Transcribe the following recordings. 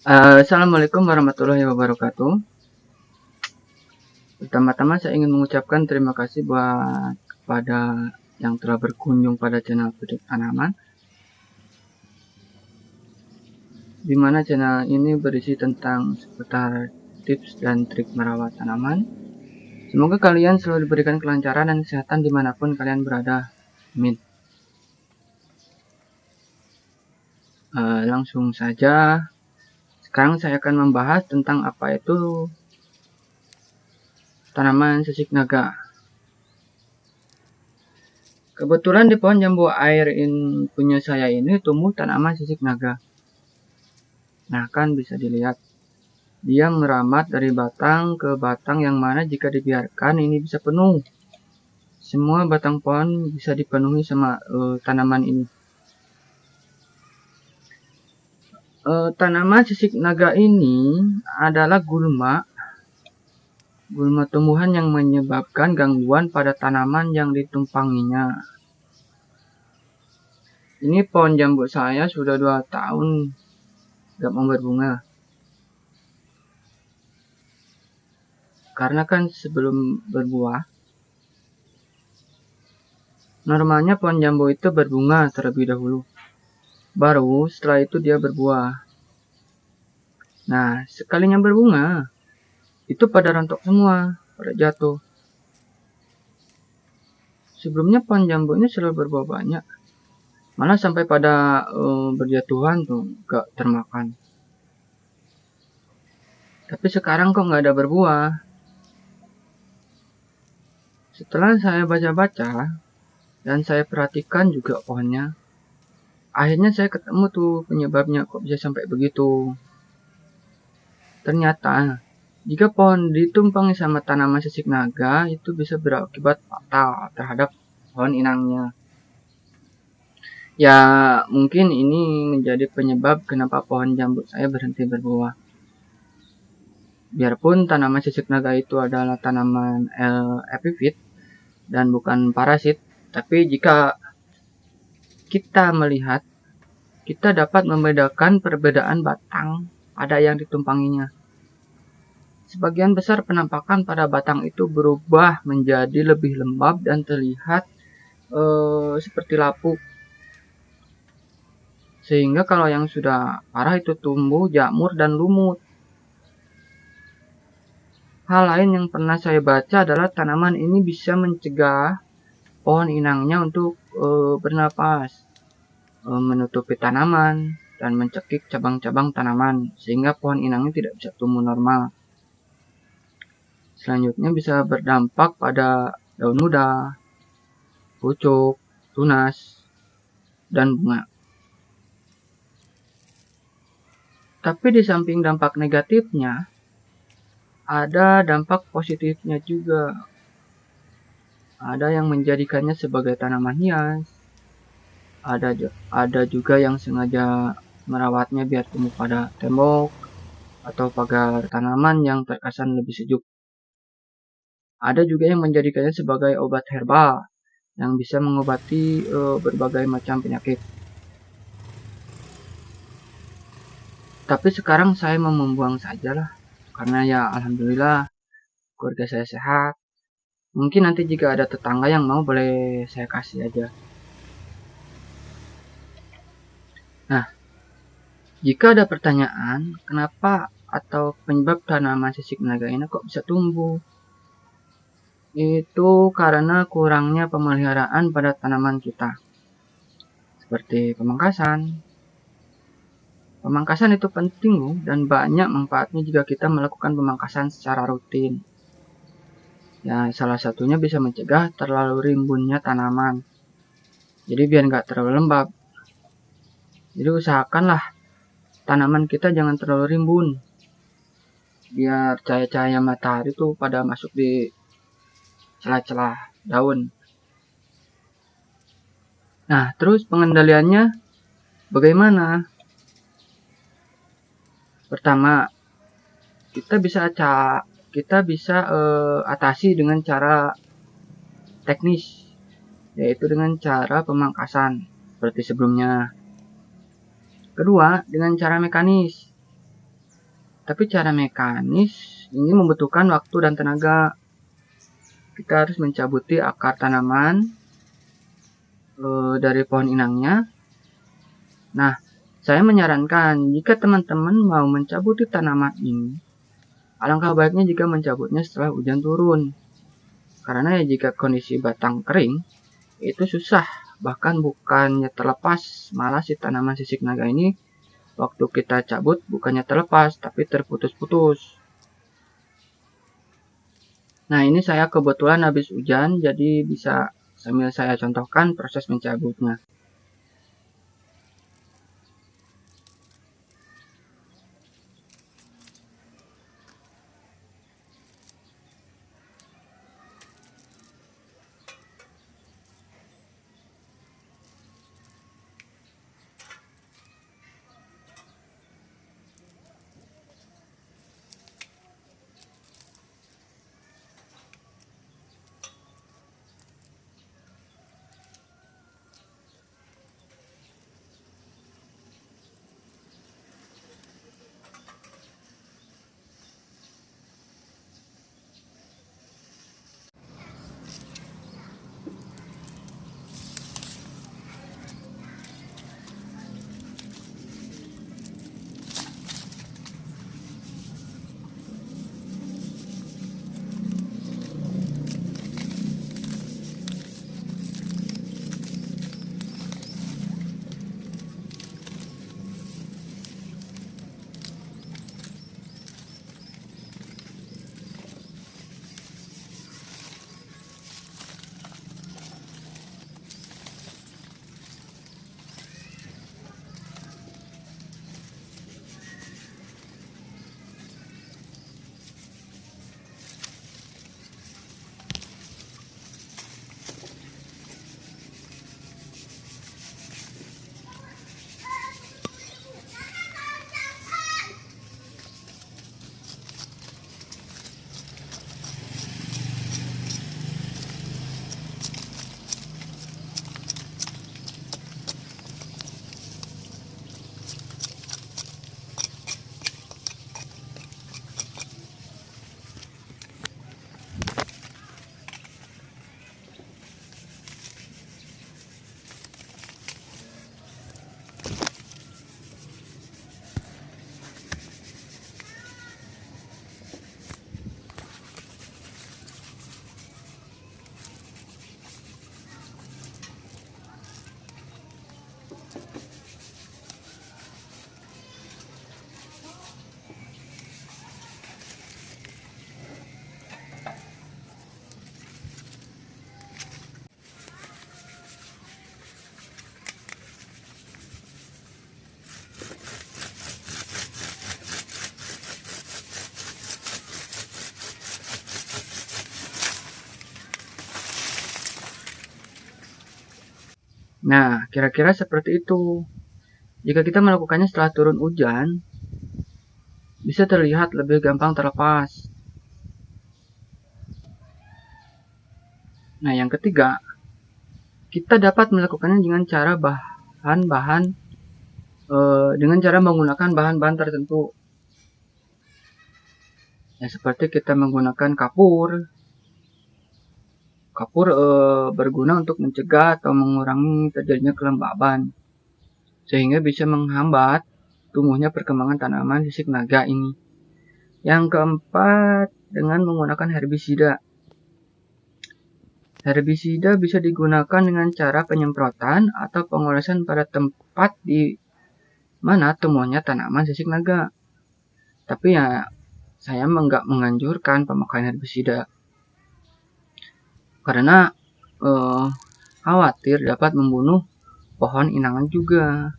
Assalamualaikum warahmatullahi wabarakatuh. Pertama-tama saya ingin mengucapkan terima kasih buat kepada yang telah berkunjung pada channel Petik Tanaman, di mana channel ini berisi tentang seputar tips dan trik merawat tanaman. Semoga kalian selalu diberikan kelancaran dan kesehatan dimanapun kalian berada. Amin. Langsung saja, sekarang saya akan membahas tentang apa itu tanaman sisik naga. Kebetulan di pohon jambu air punya saya ini tumbuh tanaman sisik naga. Nah, kan bisa dilihat dia merambat dari batang ke batang, yang mana jika dibiarkan ini bisa penuh. Semua batang pohon bisa dipenuhi sama tanaman ini. Tanaman sisik naga ini adalah gulma tumbuhan yang menyebabkan gangguan pada tanaman yang ditumpanginya. Ini pohon jambu saya sudah 2 tahun gak mau berbunga. Karena kan sebelum berbuah, normalnya pohon jambu itu berbunga terlebih dahulu. Baru setelah itu dia berbuah. Nah, sekalinya berbunga, itu pada rontok semua, pada jatuh. Sebelumnya pohon jambu ini selalu berbuah banyak. Malah sampai pada berjatuhan tuh, gak termakan. Tapi sekarang kok gak ada berbuah. Setelah saya baca-baca, dan saya perhatikan juga pohonnya, akhirnya saya ketemu tuh penyebabnya kok bisa sampai begitu. Ternyata, jika pohon ditumpangi sama tanaman sisik naga, itu bisa berakibat fatal terhadap pohon inangnya. Ya, mungkin ini menjadi penyebab kenapa pohon jambu saya berhenti berbuah. Biarpun tanaman sisik naga itu adalah tanaman epifit dan bukan parasit, tapi jika kita melihat, kita dapat membedakan perbedaan batang pada yang ditumpanginya. Sebagian besar penampakan pada batang itu berubah menjadi lebih lembab dan terlihat seperti lapuk. Sehingga kalau yang sudah parah itu tumbuh jamur dan lumut. Hal lain yang pernah saya baca adalah tanaman ini bisa mencegah pohon inangnya untuk bernapas, menutupi tanaman, dan mencekik cabang-cabang tanaman, sehingga pohon inangnya tidak bisa tumbuh normal. Selanjutnya bisa berdampak pada daun muda, pucuk, tunas, dan bunga. Tapi di samping dampak negatifnya, ada dampak positifnya juga. Ada yang menjadikannya sebagai tanaman hias, ada juga yang sengaja merawatnya biar tumbuh pada tembok atau pagar tanaman yang terkesan lebih sejuk. Ada juga yang menjadikannya sebagai obat herbal yang bisa mengobati berbagai macam penyakit. Tapi sekarang saya mau membuang sajalah, karena ya alhamdulillah keluarga saya sehat. Mungkin nanti jika ada tetangga yang mau, boleh saya kasih aja. Nah, jika ada pertanyaan kenapa atau penyebab tanaman sisik naga ini kok bisa tumbuh, itu karena kurangnya pemeliharaan pada tanaman kita, seperti pemangkasan. Pemangkasan itu penting loh, dan banyak manfaatnya jika kita melakukan pemangkasan secara rutin. Ya, salah satunya bisa mencegah terlalu rimbunnya tanaman. Jadi biar nggak terlalu lembab. Jadi usahakanlah tanaman kita jangan terlalu rimbun. Biar cahaya-cahaya matahari tuh pada masuk di celah-celah daun. Nah, terus pengendaliannya bagaimana? Pertama, kita bisa atasi dengan cara teknis, yaitu dengan cara pemangkasan seperti sebelumnya. Kedua, dengan cara mekanis, Tapi cara mekanis ini membutuhkan waktu dan tenaga. Kita harus mencabuti akar tanaman dari pohon inangnya. Nah, saya menyarankan jika teman-teman mau mencabuti tanaman ini, alangkah baiknya jika mencabutnya setelah hujan turun. Karena ya jika kondisi batang kering, itu susah. Bahkan bukannya terlepas, malah si tanaman sisik naga ini waktu kita cabut bukannya terlepas, tapi terputus-putus. Nah, ini saya kebetulan habis hujan, jadi bisa sambil saya contohkan proses mencabutnya. Nah, kira-kira seperti itu. Jika kita melakukannya setelah turun hujan, bisa terlihat lebih gampang terlepas. Nah, yang ketiga, kita dapat melakukannya dengan cara menggunakan bahan-bahan tertentu. Ya, seperti kita menggunakan kapur. Kapur berguna untuk mencegah atau mengurangi terjadinya kelembaban, sehingga bisa menghambat tumbuhnya perkembangan tanaman sisik naga ini. Yang keempat, dengan menggunakan herbisida. Herbisida bisa digunakan dengan cara penyemprotan atau pengolesan pada tempat di mana tumbuhnya tanaman sisik naga. Tapi ya, saya nggak menganjurkan pemakaian herbisida karena khawatir dapat membunuh pohon inangan juga.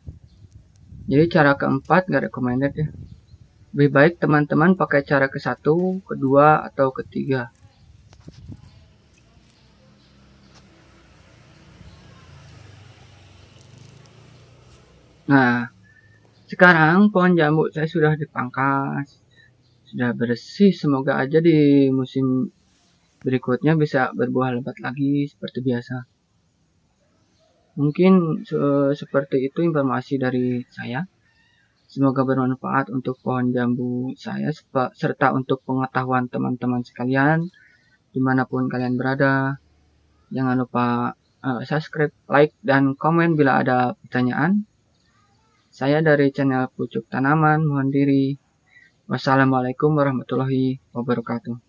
Jadi cara keempat nggak recommended ya. Lebih baik teman-teman pakai cara ke-1, kedua, atau ketiga. Nah, sekarang pohon jambu saya sudah dipangkas, sudah bersih. Semoga aja di musim berikutnya bisa berbuah lebat lagi seperti biasa. Mungkin seperti itu informasi dari saya. Semoga bermanfaat untuk pohon jambu saya serta untuk pengetahuan teman-teman sekalian dimanapun kalian berada. Jangan lupa subscribe, like, dan komen bila ada pertanyaan. Saya dari channel Pucuk Tanaman mohon diri. Wassalamualaikum warahmatullahi wabarakatuh.